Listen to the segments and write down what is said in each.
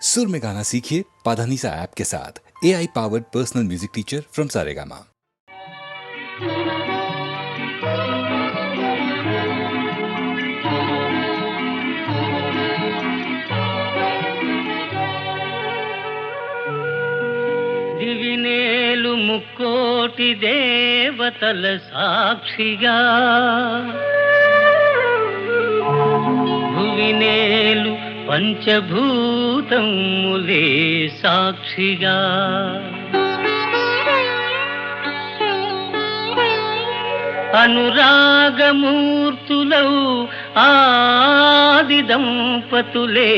सुर में गाना सीखिए पाधानीसा ऐप के साथ। AI powered personal music teacher from Saregama. దివినేలు ముక్కోటి దేవతల సాక్షిగా భువినేలు పంచభూతములే సాక్షిగా అనురాగమూర్తులౌ ఆది దంపతులే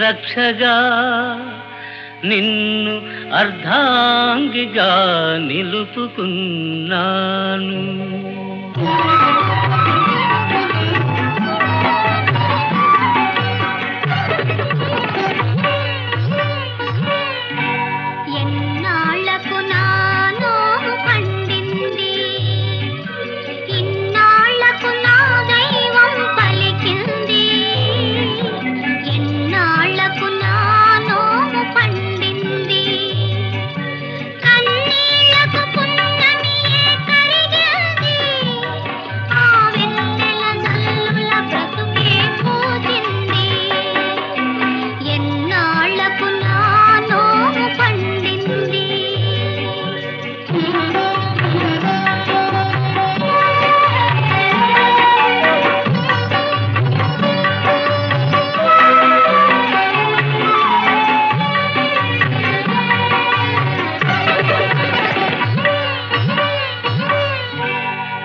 రక్షగా నిన్ను అర్ధాంగిగా నిలుపుకున్నాను. ఎన్నాళ్లకు నాలో పండింది, ఇన్నాళ్లకు నా దైవం పలికింది. ఎన్నాళ్లకు నాలో పండింది, కన్నీళ్లకు పున్నమియే కరిగింది. ఆ వెన్నెల జల్లుల బ్రతుకే పూజింది. ఎన్నాళ్లకు నాలో పండింది.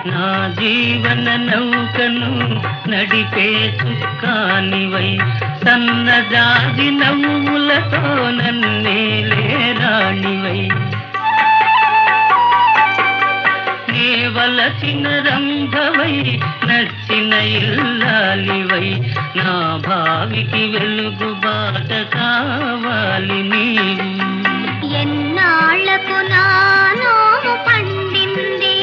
నా జీవన నౌకను నడిపే చుక్కానివై సన్నజాజి నవ్వులతో నన్నేలే రాణివై నేవలసిన రంభవై నచ్చిన ఇల్లాలివై నా భావికి వెలుగు బాట కావాలి నీవు. ఎన్నాళ్లకు నాలో పండింది,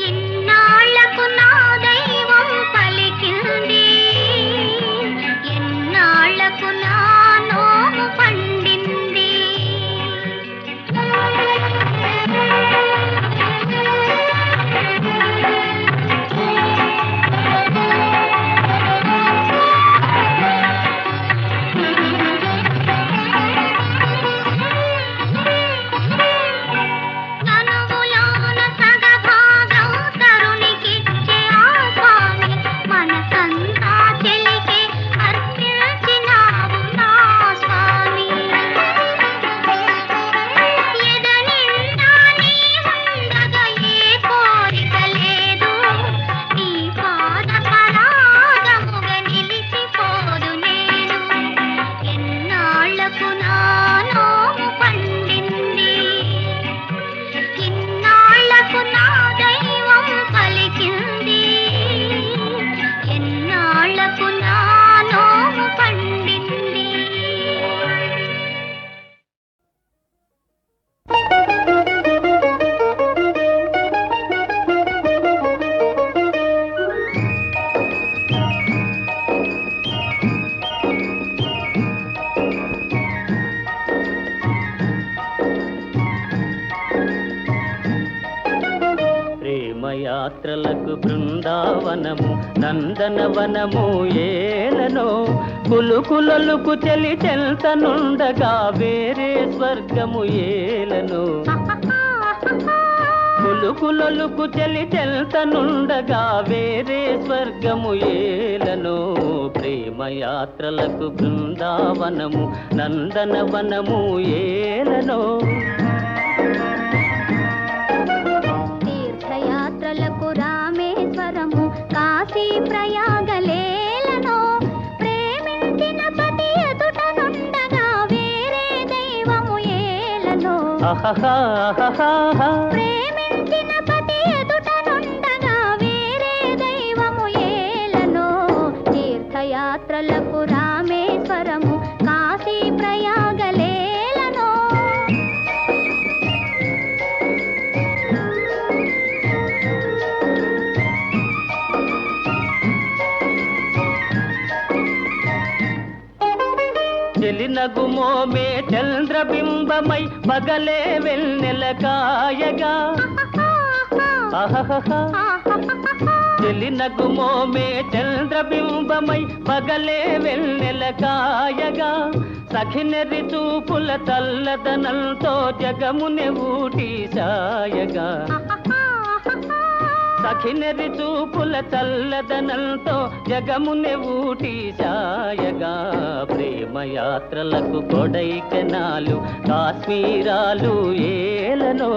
ఇన్నాళ్లకు నా దైవం పలికింది. ఎన్నాళ్లకు నాలో పండింది. తనువులోన సగభాగం తరుణికిచ్చే ఆ స్వామి, మనసంతా చెలికే అర్పించినావు నా స్వామి. ఎదనిండా నీ ఉండగా ఏ కోరిక లేదు, నీ పాద పరాగముగా నిలిచిపోదు నేను. ఎన్నాళ్లకు నాలో పండింది, ఇన్నాళ్లకు నా దైవం పలికింది. ఎన్నాళ్లకు నాలో పండింది. ప్రేమయాత్రలకు బృందావనము నందనవనము ఏలనో కులుకులొలుకు చెలి చెల్తనుండగా వేరే స్వర్గము ఏలనో. కులుకులొలుకు చెలి చెల్తనుండగా వేరే స్వర్గము ఏలనో. ప్రేమయాత్రలకు బృందావనము నందనవనము ఏలనో. తీర్థయాత్రలకు రామేశ్వరము కాశీ ప్రయాగలేలను. ప్రేమించిన పతి ఎదుట నుండగా వేరే దైవము ఏలను. ప్రేమించిన పతి ఎదుట నుండగా వేరే దైవము ఏలను. తీర్థయాత్రలకు రామేశ్వరము కాశీ ప్రయాగలేలను. చెలినగుమోమే చంద్రబింబమై పగలే వెన్నెల కాయగా చెలినగుమోమే చంద్రబింబమై పగలే వెన్నెల కాయగా సఖినెరి చూపుల తల్లదనంతో జగముని ఊటి సాయగా సఖినెరి చూపుల చల్లదనంతో జగముని ఊటి సాయగా ప్రేమయాత్రలకు కొడైకెనాలు కాశ్మీరాలు ఏలనో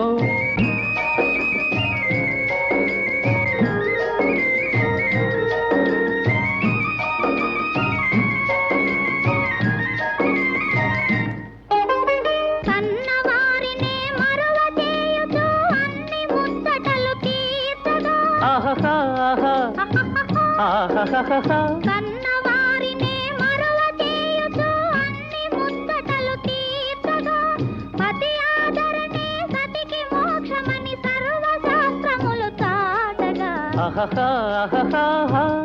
కన్నవారినే మరువ చేయుచు అన్ని ముచ్చటలు తీర్చగా పతి ఆదరణే సతికి మోక్షమని సర్వశాస్త్రములు చాటగా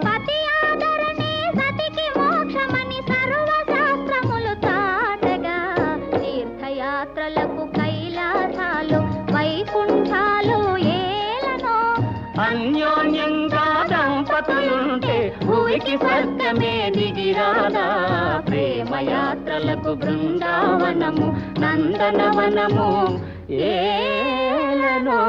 పతి ఆదరణే సతికి మోక్షమని సర్వశాస్త్రములు చాటగా తీర్థయాత్రలకు కైలాసాలు వైకుంఠాలు ఏలనో అన్యోన్యంగా దంపతులుంటే భూమికి స్వర్గమే దిగిరాదా ప్రేమయాత్రలకు బృందావనము నందనవనము ఏలనో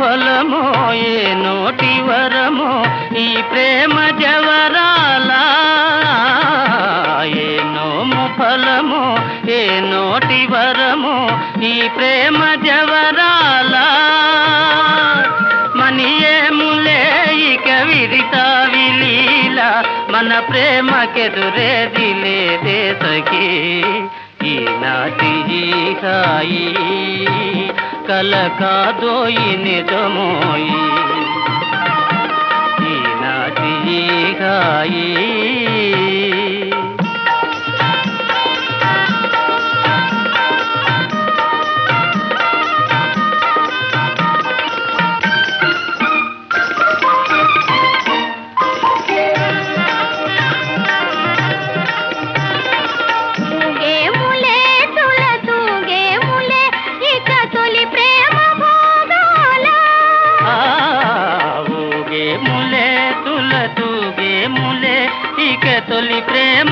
ఫలమో ఏ నోటి వరమో ఈ ప్రేమ జవరాల ఏ నోము ఫలమో ఏ నోటి వరమో ఈ ప్రేమ జవరాల మనియేములే ఇక విరితా విలీల మన ప్రేమకెదురేది లేదే సఖీ ఈనాటి ఈ హాయి కల కాదోయి నిజమోయి ఈనాటి ఈ హాయి తొలి ప్రేమ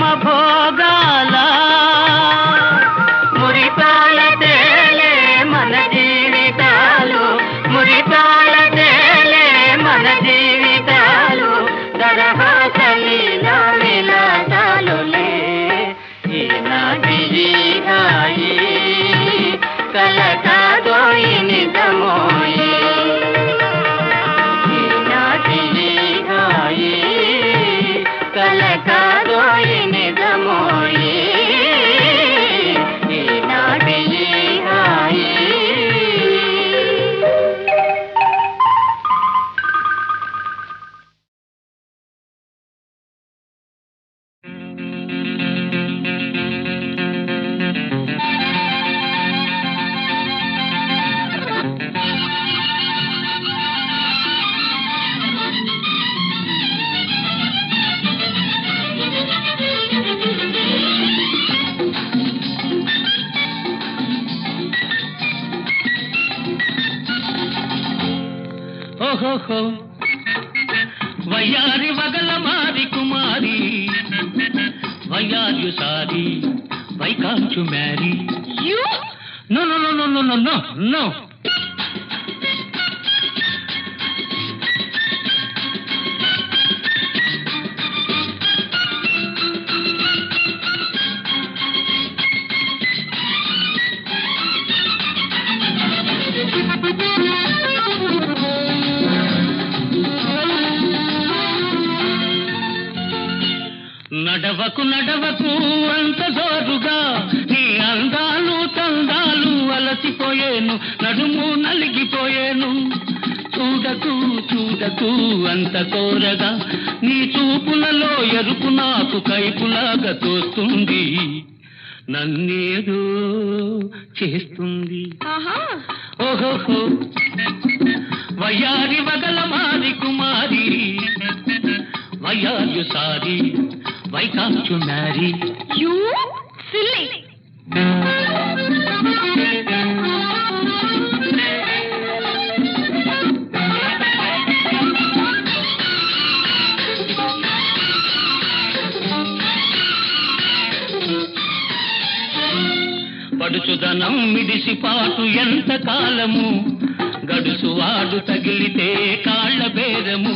ఓహోహో వయ్యారి వగల మారి కుమారి why are you sorry why can't you marry you no no no no no no no నడవకు నడవకు అంత జోరుగా నీ అందాలు తందాలు అలసిపోయేను నడుము నలిగిపోయేను చూడకు చూడకు అంత కోరగా నీ చూపులలో ఎరుపు నాకు కైపులాగా తోస్తుంది నన్నేదో చేస్తుంది ఓహోహో వయ్యారి వగల మారి కుమారి why are you sorry why can't you marry you silly పడుచుదనం మిడిసిపాటు ఎంత కాలము గడుసువాడు తగిలితే కాళ్ళ బేరము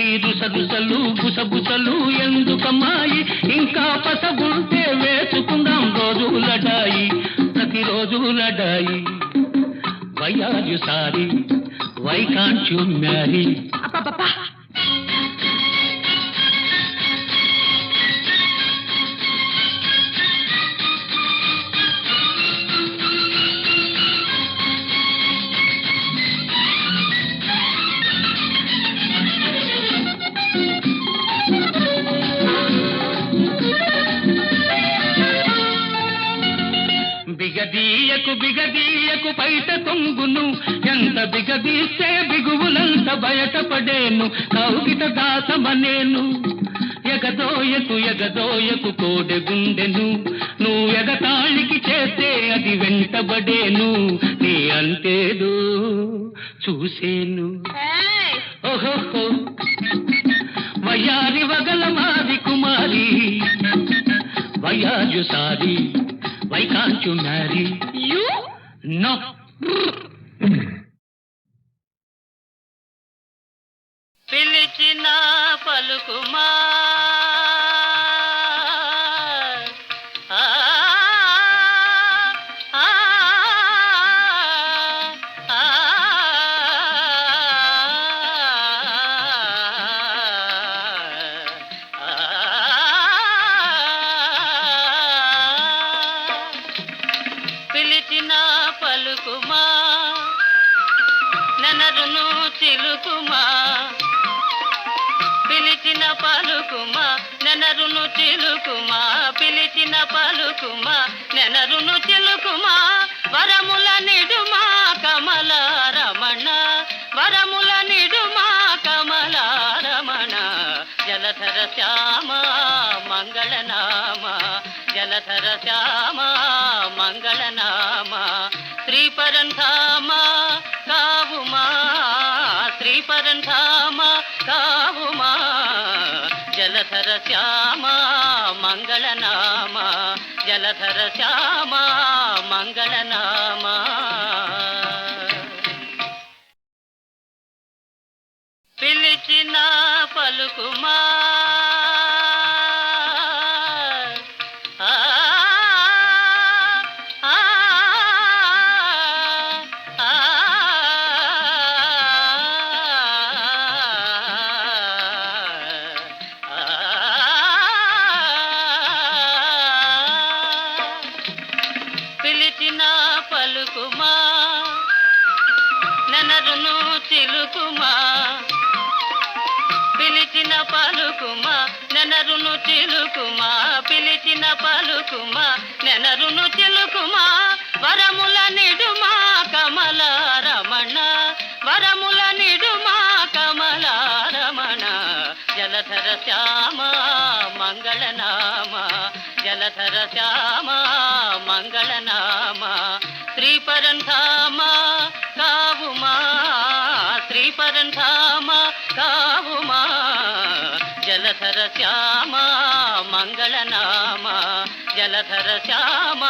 ఈ రుసరుసలు బుసబుసలు ఎందుకమ్మాయి ఇంకా పసగుంటే వేసుకుందాం రోజులడాయి ప్రతిరోజు లడాయి why are you sorry why can't you marry బిగదీయకు బిగదీయకు బయట తొంగును ఎంత బిగదీస్తే బిగువులంత బయటపడేను కౌగిట దాసమనేను ఎగదోయకు ఎగదోయకు కోడె గుండెను నువ్వు ఎగతాళికి చేస్తే అది వెంటబడేను నీ అంతేదో చూసేను ఓహోహో వయ్యారి వగల మారి కుమారి why are you sorry why can't you marry you no పిలిచిన పలుకుమా పిలిచిన పలుకుమా నెనరును చిలుకుమా పిలిచిన పలుకుమా నెనరును చిలుకుమా పిలిచిన పలుకుమా నెనరును చిలుకుమా వరముల నిడుమా కమల రమణ వరముల నిడుమా కమల రమణ జలధర శ్యామ మంగళనామ జలధర శ్యామ మంగళనామ శ్రీపరంధామ కావుమా శ్రీపరంధామ కావుమా జలధర శ్యామ మంగళనామ జలధర శ్యామ మంగళనామ పిలిచిన పలుకుమా పిలిచిన పలుకుమా నెనరును చిలుకుమా పిలిచిన పలుకుమా నెనరును చిలుకుమా పిలిచిన పలుకుమా నెనరును చిలుకుమా వరముల నిడుమా కమల రమణ వరముల నిడుమా కమల రమణ జలధర శ్యామ మంగళనామ జలధర శ్యామ మంగళనామ శ్రీపరంధామ కావుమా శ్రీ పరంధామ కావుమా జలధర శ్యామ మంగళనామ జలధర శ్యామ